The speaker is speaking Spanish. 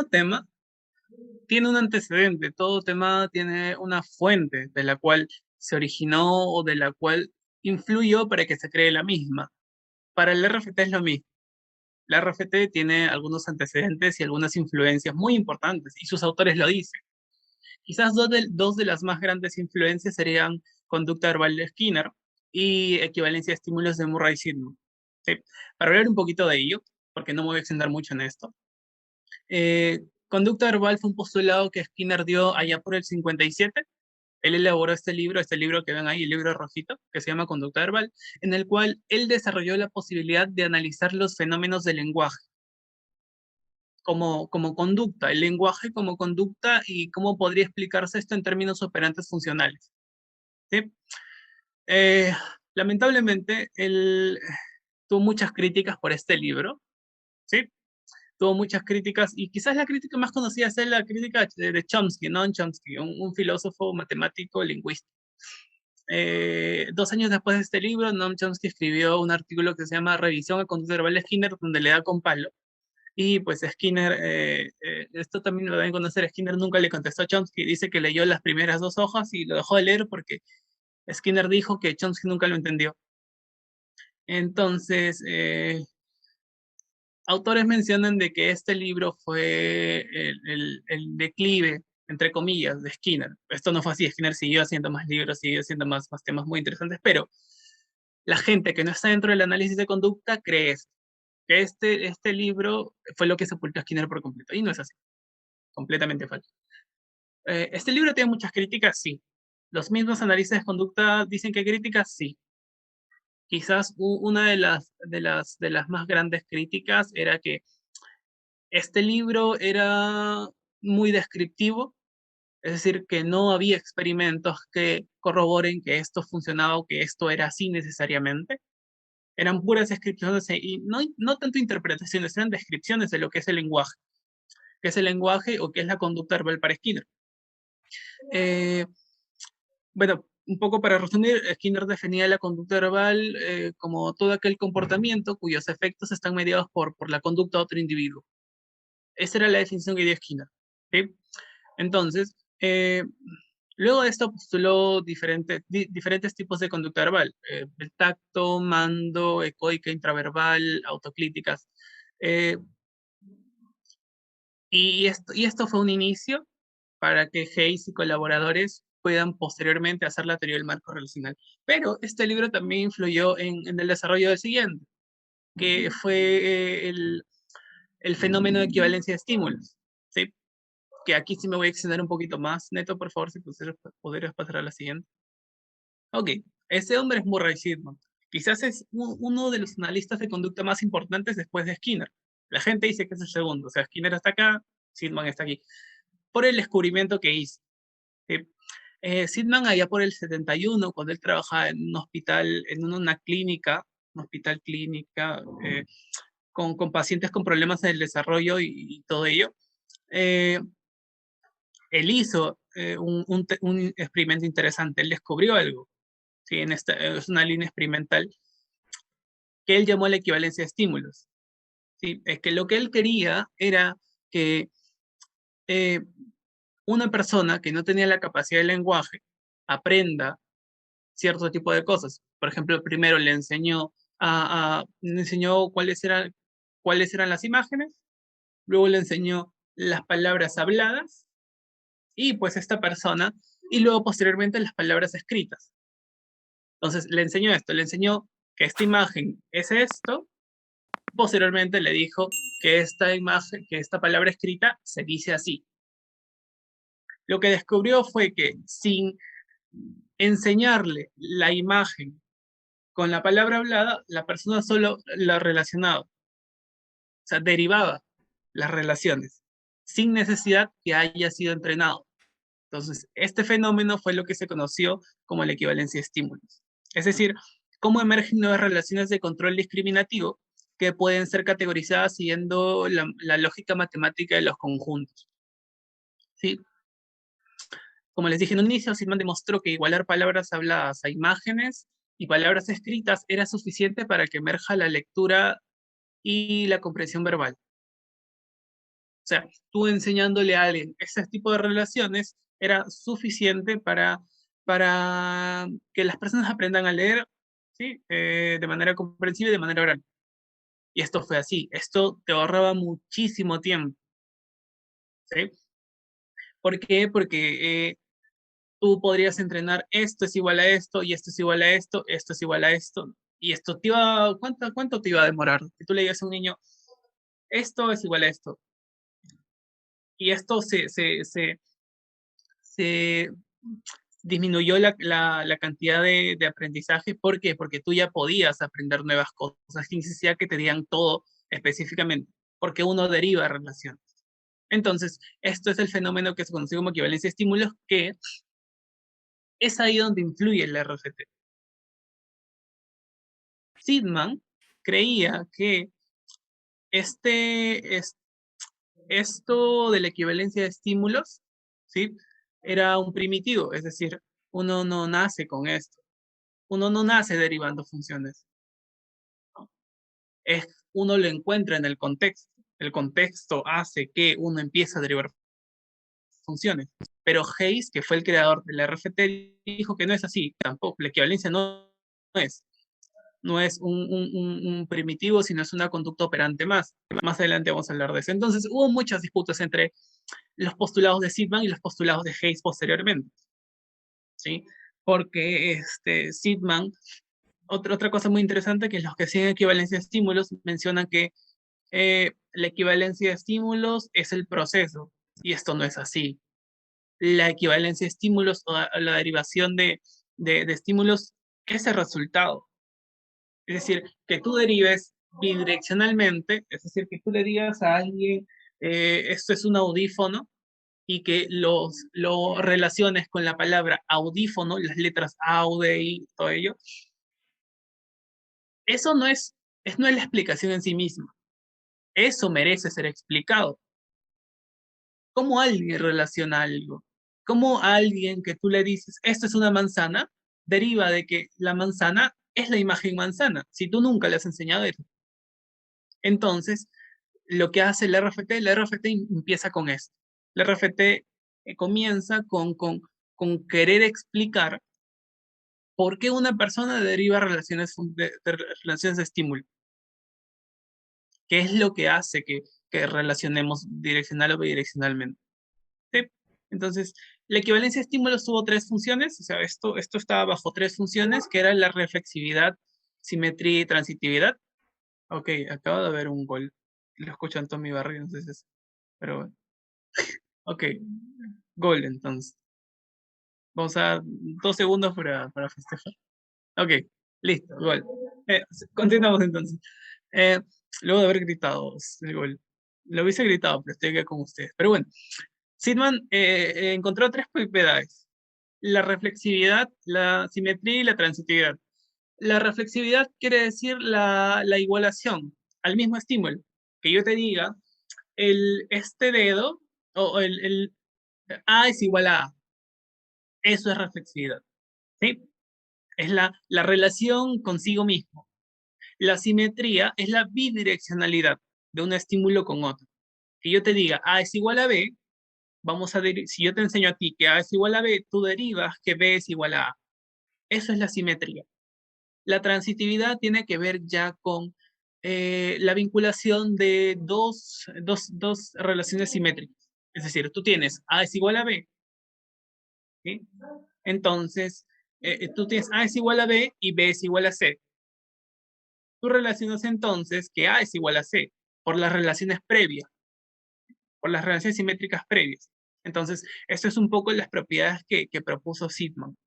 todo tema tiene un antecedente, todo tema tiene una fuente de la cual se originó o de la cual influyó para que se cree la misma. Para el RFT es lo mismo. La RFT tiene algunos antecedentes y algunas influencias muy importantes, y sus autores lo dicen. Quizás dos de las más grandes influencias serían conducta verbal de Skinner y equivalencia de estímulos de Murray-Sidman. ¿Sí? Para hablar un poquito de ello, porque no me voy a extender mucho en esto, conducta verbal fue un postulado que Skinner dio allá por el 57. Él elaboró este libro que ven ahí, el libro rojito, que se llama Conducta Verbal, en el cual él desarrolló la posibilidad de analizar los fenómenos del lenguaje como conducta, el lenguaje como conducta y cómo podría explicarse esto en términos operantes funcionales. ¿Sí? Eh, Lamentablemente, él tuvo muchas críticas por este libro, ¿sí? Tuvo muchas críticas, y quizás la crítica más conocida es la crítica de Chomsky, ¿no? Chomsky, un filósofo matemático lingüista. 2 años después de este libro, Noam Chomsky escribió un artículo que se llama Revisión a conducta verbal de Skinner, donde le da con palo. Y pues Skinner, esto también lo deben conocer, Skinner nunca le contestó a Chomsky, dice que leyó las primeras 2 hojas y lo dejó de leer porque Skinner dijo que Chomsky nunca lo entendió. Entonces, autores mencionan de que este libro fue el declive, entre comillas, de Skinner. Esto no fue así, Skinner siguió haciendo más libros, siguió haciendo más temas muy interesantes, pero la gente que no está dentro del análisis de conducta cree esto, que este libro fue lo que sepultó a Skinner por completo, y no es así, completamente falso. Este libro tiene muchas críticas, sí. Los mismos analistas de conducta dicen que hay críticas, sí. Quizás una de las más grandes críticas era que este libro era muy descriptio, es decir, que no había experimentos que corroboren que esto funcionaba o que esto era así necesariamente. Eran puras descripciones y no tanto interpretaciones, eran descripciones de lo que es el lenguaje, qué es el lenguaje o qué es la conducta verbal para Skinner. Eh, bueno, un poco para resumir, Skinner definía la conducta verbal como todo aquel comportamiento cuyos efectos están mediados por la conducta de otro individuo. Esa era la definición que dio Skinner. ¿Sí? Entonces, luego de esto postuló diferentes tipos de conducta verbal: el tacto, mando, ecoica, intraverbal, autocríticas. Eh, y esto fue un inicio para que Hayes y colaboradores puedan posteriormente hacer la teoría del marco relacional. Pero este libro también influyó en el desarrollo del siguiente, que fue el fenómeno de equivalencia de estímulos. ¿Sí? Que aquí sí me voy a extender un poquito más. Neto, por favor, si podrías pasar a la siguiente. Ok, ese hombre es Murray Sidman. Quizás es uno de los analistas de conducta más importantes después de Skinner. La gente dice que es el segundo, o sea, Skinner está acá, Sidman está aquí, por el descubrimiento que hizo. ¿Sí? Sidman allá por el 71, cuando él trabajaba en un hospital, en una clínica, un hospital clínica, con pacientes con problemas en el desarrollo y todo ello, eh, él hizo un experimento interesante, él descubrió algo, ¿sí? Es una línea experimental que él llamó la equivalencia de estímulos. ¿Sí? Es que lo que él quería era que eh, una persona que no tenía la capacidad de lenguaje aprenda cierto tipo de cosas. Por ejemplo, primero le enseñó cuáles eran las imágenes, luego le enseñó las palabras habladas, y pues esta persona, y luego posteriormente las palabras escritas. Entonces le enseñó esto, le enseñó que esta imagen es esto, posteriormente le dijo que esta imagen, que esta palabra escrita se dice así. Lo que descubrió fue que sin enseñarle la imagen con la palabra hablada, la persona solo la relacionaba, o sea, derivaba las relaciones, sin necesidad que haya sido entrenado. Entonces, este fenómeno fue lo que se conoció como la equivalencia de estímulos. Es decir, cómo emergen nuevas relaciones de control discriminativo que pueden ser categorizadas siguiendo la lógica matemática de los conjuntos. ¿Sí? Como les dije en un inicio, Silman demostró que igualar palabras habladas a imágenes y palabras escritas era suficiente para que emerja la lectura y la comprensión verbal. sea, tú enseñándole a alguien ese tipo de relaciones era suficiente para que las personas aprendan a leer, ¿sí? De manera comprensiva y de manera oral. Y esto fue así. Esto te ahorraba muchísimo tiempo, ¿sí? ¿Por qué? Porque tú podrías entrenar esto es igual a esto, y esto es igual a esto, esto es igual a esto, y esto te iba, ¿cuánto te iba a demorar? Si tú le digas a un niño, esto es igual a esto, y esto se disminuyó la cantidad de aprendizaje. ¿Por qué? Porque tú ya podías aprender nuevas cosas sin necesidad que te digan todo específicamente, porque uno deriva relaciones. Entonces, esto es el fenómeno que se conoce como equivalencia de estímulos, que es ahí donde influye el RFT. Sidman creía que este, es, esto de la equivalencia de estímulos, ¿sí? Era un primitivo, es decir, uno no nace con esto, uno no nace derivando funciones, ¿no? Uno lo encuentra en el contexto hace que uno empiece a derivar funciones, pero Hayes, que fue el creador del RFT, dijo que no es así, tampoco, la equivalencia no es. No es un primitivo, sino es una conducta operante más. Más adelante vamos a hablar de eso. Entonces, hubo muchas disputas entre los postulados de Sidman y los postulados de Hayes posteriormente, ¿sí? Porque Sidman, otra cosa muy interesante, que los que siguen equivalencia de estímulos mencionan que la equivalencia de estímulos es el proceso, y esto no es así. La equivalencia de estímulos o la derivación de estímulos es el resultado. Es decir, que tú derives bidireccionalmente, es decir, que tú le digas a alguien, esto es un audífono, y que lo relaciones con la palabra audífono, las letras aude y todo ello. Eso no es la explicación en sí misma. Eso merece ser explicado. ¿Cómo alguien relaciona algo? ¿Cómo alguien que tú le dices, esto es una manzana, deriva de que la manzana es la imagen manzana, si tú nunca le has enseñado eso? Entonces, lo que hace el RFT empieza con esto. El RFT comienza con querer explicar por qué una persona deriva relaciones de estímulo. ¿Qué es lo que hace que relacionemos direccional o bidireccionalmente? ¿Sí? Entonces, la equivalencia de estímulos tuvo tres funciones, o sea, esto estaba bajo tres funciones, que eran la reflexividad, simetría y transitividad. Ok, acaba de haber un gol. Lo escucho en Tommy Barrio, no sé si es, pero bueno. Ok, gol entonces. Vamos a 2 segundos para festejar. Ok, listo, gol. Continuamos entonces. Eh, Luego de haber gritado el gol. Lo hubiese gritado, pero estoy aquí con ustedes. Pero bueno, Sidman encontró tres propiedades: la reflexividad, la simetría y la transitividad. La reflexividad quiere decir la igualación al mismo estímulo. Que yo te diga, este dedo, o el A es igual a A. Eso es reflexividad, ¿sí? Es la relación consigo mismo. La simetría es la bidireccionalidad de un estímulo con otro. Que yo te diga A es igual a B, si yo te enseño a ti que A es igual a B, tú derivas que B es igual a A. Eso es la simetría. La transitividad tiene que ver ya con la vinculación de dos relaciones simétricas. Es decir, tú tienes A es igual a B, ¿sí? Entonces, tú tienes A es igual a B y B es igual a C. Tú relacionas entonces que A es igual a C por las relaciones previas, por las relaciones simétricas previas. Entonces, esto es un poco las propiedades que propuso Sidman.